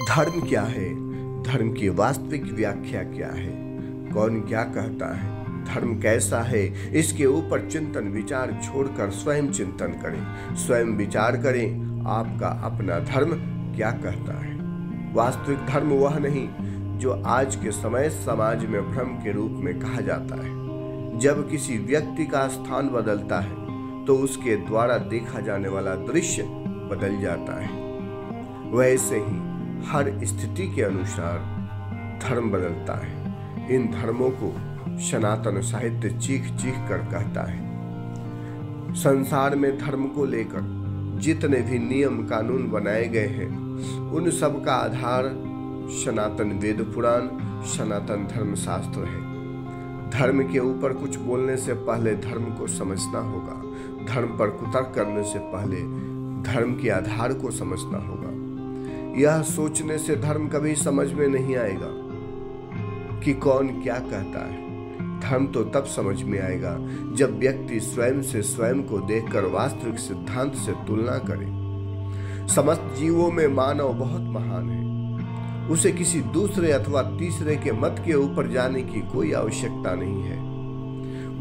धर्म क्या है? धर्म की वास्तविक व्याख्या क्या है? कौन क्या कहता है? धर्म कैसा है? इसके ऊपर चिंतन विचार छोड़कर स्वयं चिंतन करें, स्वयं विचार करें, आपका अपना धर्म क्या कहता है। वास्तविक धर्म वह नहीं जो आज के समय समाज में भ्रम के रूप में कहा जाता है। जब किसी व्यक्ति का स्थान बदलता है तो उसके द्वारा देखा जाने वाला दृश्य बदल जाता है। वैसे ही हर स्थिति के अनुसार धर्म बदलता है। इन धर्मों को सनातन साहित्य चीख चीख कर कहता है। संसार में धर्म को लेकर जितने भी नियम कानून बनाए गए हैं, उन सब का आधार सनातन वेद पुराण, सनातन धर्म शास्त्र है। धर्म के ऊपर कुछ बोलने से पहले धर्म को समझना होगा। धर्म पर कुतर्क करने से पहले धर्म के आधार को समझना होगा। यह सोचने से धर्म कभी समझ में नहीं आएगा कि कौन क्या कहता है। धर्म तो तब समझ में आएगा जब व्यक्ति स्वयं से स्वयं को देखकर वास्तविक सिद्धांत से तुलना करे। समस्त जीवों में मानव बहुत महान है। उसे किसी दूसरे अथवा तीसरे के मत के ऊपर जाने की कोई आवश्यकता नहीं है।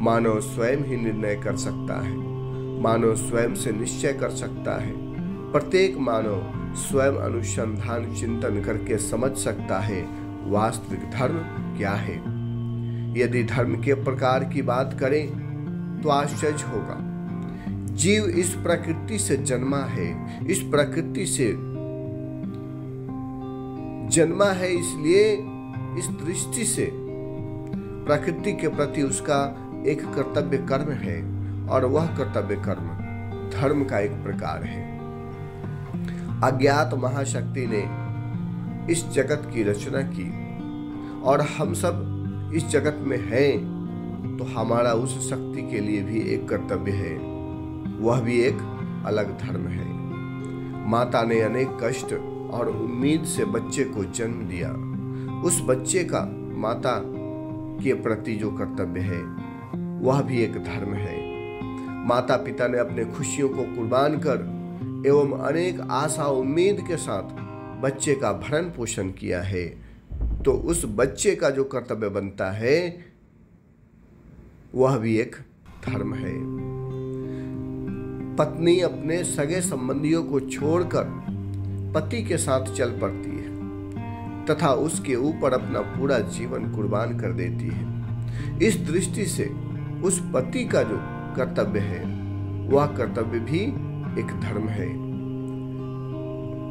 मानव स्वयं ही निर्णय कर सकता है। मानव स्वयं से निश्चय कर सकता है। प्रत्येक मानव स्वयं अनुसंधान चिंतन करके समझ सकता है वास्तविक धर्म क्या है। यदि धर्म के प्रकार की बात करें तो आश्चर्य होगा। जीव इस प्रकृति से जन्मा है, इस प्रकृति से जन्मा है, इसलिए इस दृष्टि से प्रकृति के प्रति उसका एक कर्तव्य कर्म है और वह कर्तव्य कर्म धर्म का एक प्रकार है। अज्ञात महाशक्ति ने इस जगत की रचना की और हम सब इस जगत में हैं, तो हमारा उस शक्ति के लिए भी एक कर्तव्य है, वह भी एक अलग धर्म है। माता ने अनेक कष्ट और उम्मीद से बच्चे को जन्म दिया। उस बच्चे का माता के प्रति जो कर्तव्य है वह भी एक धर्म है। माता पिता ने अपने खुशियों को कुर्बान कर एवं अनेक आशा उम्मीद के साथ बच्चे का भरण पोषण किया है, तो उस बच्चे का जो कर्तव्य बनता है वह भी एक धर्म है। पत्नी अपने सगे संबंधियों को छोड़कर पति के साथ चल पड़ती है तथा उसके ऊपर अपना पूरा जीवन कुर्बान कर देती है। इस दृष्टि से उस पति का जो कर्तव्य है वह कर्तव्य भी एक धर्म है।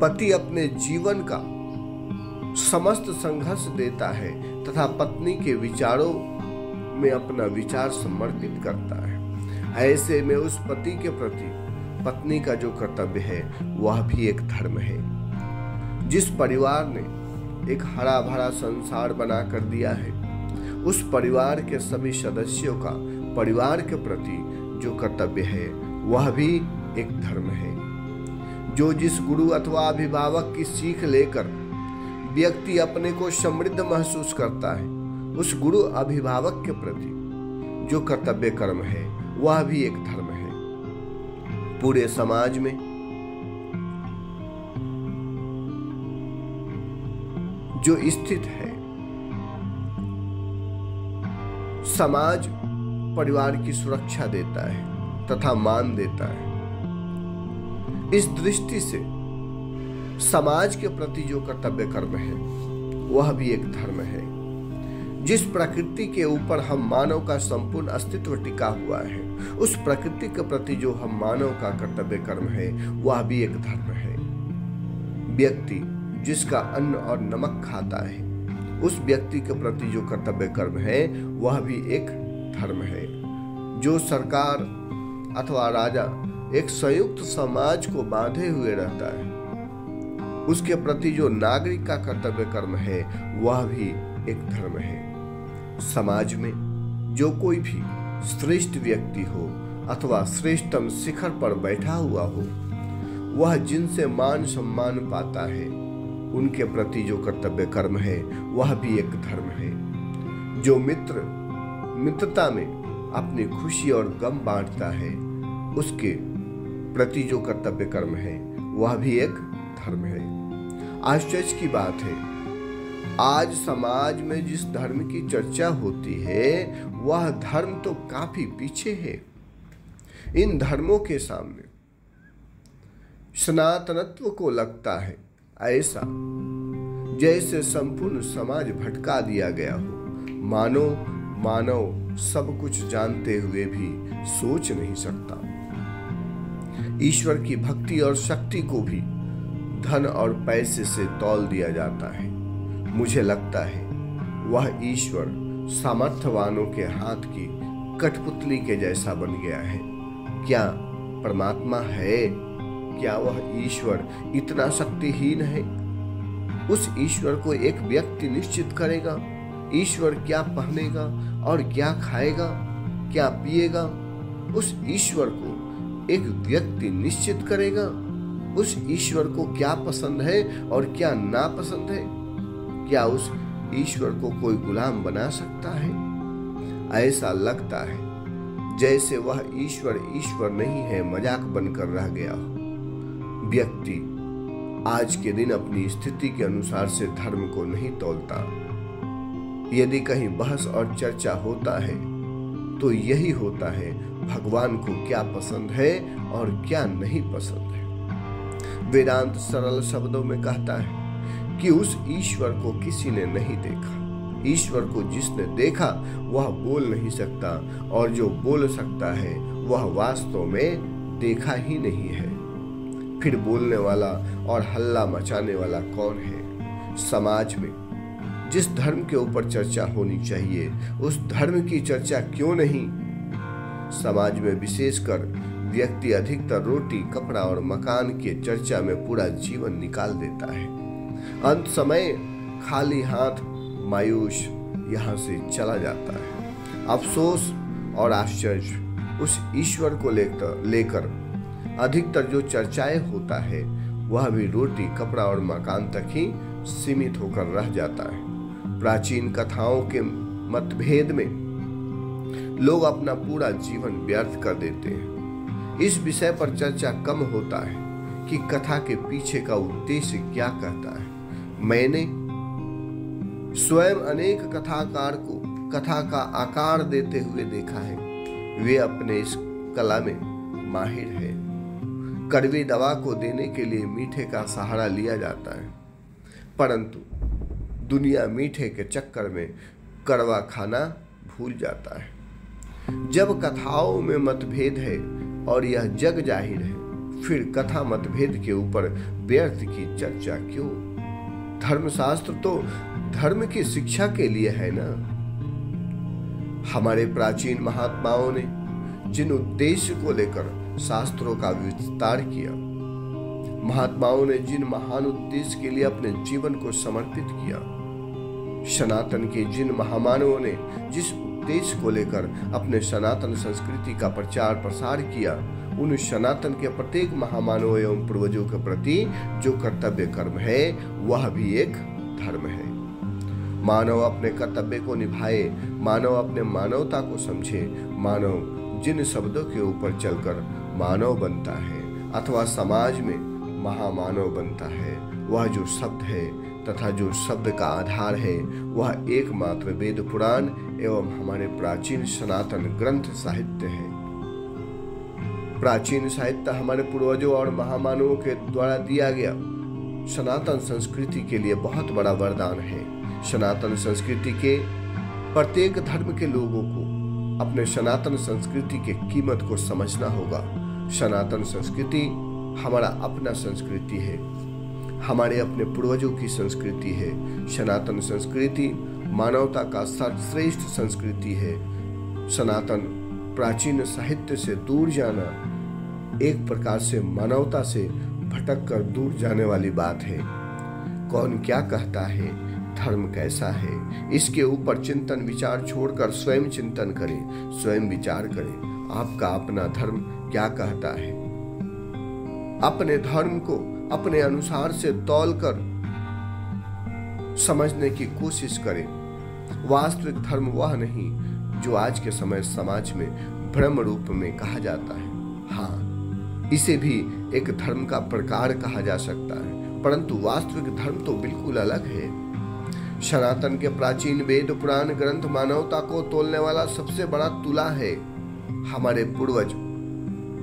पति अपने जीवन का समस्त संघर्ष देता है तथा पत्नी के विचारों में अपना विचार समर्पित करता है। ऐसे में उस पति के प्रति पत्नी का जो कर्तव्य है वह भी एक धर्म है। जिस परिवार ने एक हरा भरा संसार बना कर दिया है, उस परिवार के सभी सदस्यों का परिवार के प्रति जो कर्तव्य है वह भी एक धर्म है। जो जिस गुरु अथवा अभिभावक की सीख लेकर व्यक्ति अपने को समृद्ध महसूस करता है, उस गुरु अभिभावक के प्रति जो कर्तव्य कर्म है वह भी एक धर्म है। पूरे समाज में जो स्थित है, समाज परिवार की सुरक्षा देता है तथा मान देता है। इस दृष्टि से समाज के प्रति जो कर्तव्य कर्म है वह भी एक धर्म है। जिस प्रकृति के ऊपर हम मानव का संपूर्ण अस्तित्व टिका हुआ है, उस प्रकृति के प्रति जो हम मानव का कर्तव्य कर्म है वह भी एक धर्म है। व्यक्ति जिसका अन्न और नमक खाता है, उस व्यक्ति के प्रति जो कर्तव्य कर्म है वह भी एक धर्म है। जो सरकार अथवा राजा एक संयुक्त समाज को बांधे हुए रहता है, उसके प्रति जो नागरिक का कर्तव्य कर्म है वह भी एक धर्म है। समाज में जो कोई भी श्रेष्ठ व्यक्ति हो अथवा श्रेष्ठतम शिखर पर बैठा हुआ हो, वह जिनसे मान सम्मान पाता है उनके प्रति जो कर्तव्य कर्म है वह भी एक धर्म है। जो मित्रता में अपनी खुशी और गम बांटता है, उसके प्रति जो कर्तव्य कर्म है वह भी एक धर्म है। आश्चर्य की बात है, आज समाज में जिस धर्म की चर्चा होती है वह धर्म तो काफी पीछे है। इन धर्मों के सामने सनातनत्व को लगता है ऐसा जैसे संपूर्ण समाज भटका दिया गया हो। मानव सब कुछ जानते हुए भी सोच नहीं सकता। ईश्वर की भक्ति और शक्ति को भी धन और पैसे से तौल दिया जाता है। मुझे लगता है वह ईश्वर सामर्थ्यवानों के हाथ की कठपुतली के जैसा बन गया है। क्या परमात्मा है? क्या वह ईश्वर इतना शक्तिहीन है? उस ईश्वर को एक व्यक्ति निश्चित करेगा। ईश्वर क्या पहनेगा और क्या खाएगा, क्या पिएगा, उस ईश्वर को एक व्यक्ति निश्चित करेगा। उस ईश्वर को क्या पसंद है और क्या नापसंद है, क्या उस ईश्वर को कोई गुलाम बना सकता है? ऐसा लगता है जैसे वह ईश्वर नहीं है, मजाक बनकर रह गया हो। व्यक्ति आज के दिन अपनी स्थिति के अनुसार से धर्म को नहीं तौलता। यदि कहीं बहस और चर्चा होता है तो यही होता है भगवान को क्या पसंद है और क्या नहीं पसंद है। वेदांत सरल शब्दों में कहता है कि उस ईश्वर को किसी ने नहीं देखा। ईश्वर को जिसने देखा वह बोल नहीं सकता, और जो बोल सकता है वह वास्तव में देखा ही नहीं है। फिर बोलने वाला और हल्ला मचाने वाला कौन है? समाज में जिस धर्म के ऊपर चर्चा होनी चाहिए उस धर्म की चर्चा क्यों नहीं? समाज में विशेषकर व्यक्ति अधिकतर रोटी, कपड़ा और मकान के चर्चा में पूरा जीवन निकाल देता है। अंत समय खाली हाथ मायूस यहाँ से चला जाता है। अफसोस और आश्चर्य उस ईश्वर को लेकर अधिकतर जो चर्चाएं होता है वह भी रोटी, कपड़ा और मकान तक ही सीमित होकर रह जाता है। प्राचीन कथाओं के मतभेद में लोग अपना पूरा जीवन व्यर्थ कर देते हैं। इस विषय पर चर्चा कम होता है कि कथा के पीछे का उद्देश्य क्या कहता है। मैंने स्वयं अनेक कथाकार को कथा का आकार देते हुए देखा है। वे अपने इस कला में माहिर है। कड़वी दवा को देने के लिए मीठे का सहारा लिया जाता है, परंतु दुनिया मीठे के चक्कर में कड़वा खाना भूल जाता है। जब कथाओं में मतभेद है और यह जग जाहिर है, फिर कथा मतभेद के ऊपर व्यर्थ की चर्चा क्यों? धर्मशास्त्र तो धर्म की शिक्षा के लिए है ना। हमारे प्राचीन महात्माओं ने जिन उद्देश्य को लेकर शास्त्रों का विस्तार किया, महात्माओं ने जिन महान उद्देश्य के लिए अपने जीवन को समर्पित किया, सनातन के जिन महामानवों ने जिस उद्देश्य को लेकर अपने सनातन संस्कृति का प्रचार प्रसार किया, उन सनातन के प्रत्येक महामानव एवं पूर्वजों के प्रति जो कर्तव्य कर्म है वह भी एक धर्म है। मानव अपने कर्तव्य को निभाए, मानव अपने मानवता को समझे। मानव जिन शब्दों के ऊपर चलकर मानव बनता है अथवा समाज में महामानव बनता है, वह जो शब्द है तथा जो शब्द का आधार है वह एकमात्र वेद पुराण एवं हमारे प्राचीन सनातन ग्रंथ साहित्य है। प्राचीन साहित्य हमारे पूर्वजों और महामानवों के द्वारा दिया गया सनातन संस्कृति के लिए बहुत बड़ा वरदान है। सनातन संस्कृति के प्रत्येक धर्म के लोगों को अपने सनातन संस्कृति की कीमत को समझना होगा। सनातन संस्कृति हमारा अपना संस्कृति है, हमारे अपने पूर्वजों की संस्कृति है। सनातन संस्कृति मानवता का सर्वश्रेष्ठ संस्कृति है। सनातन प्राचीन साहित्य से दूर जाना एक प्रकार से मानवता से भटक कर दूर जाने वाली बात है। कौन क्या कहता है, धर्म कैसा है, इसके ऊपर चिंतन विचार छोड़कर स्वयं चिंतन करें, स्वयं विचार करें। आपका अपना धर्म क्या कहता है? अपने धर्म को अपने अनुसार से तौलकर समझने की कोशिश करें। वास्तविक धर्म वह नहीं जो आज के समय समाज में भ्रम रूप में कहा जाता है। हाँ, इसे भी एक धर्म का प्रकार कहा जा सकता है। परंतु वास्तविक धर्म तो बिल्कुल अलग है। सनातन के प्राचीन वेद पुराण ग्रंथ मानवता को तोलने वाला सबसे बड़ा तुला है। हमारे पूर्वज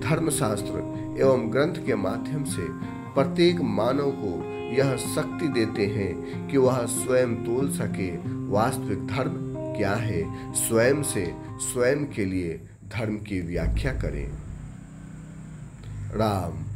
धर्मशास्त्र एवं ग्रंथ के माध्यम से प्रत्येक मानव को यह शक्ति देते हैं कि वह स्वयं तोल सके वास्तविक धर्म क्या है, स्वयं से स्वयं के लिए धर्म की व्याख्या करें। राम।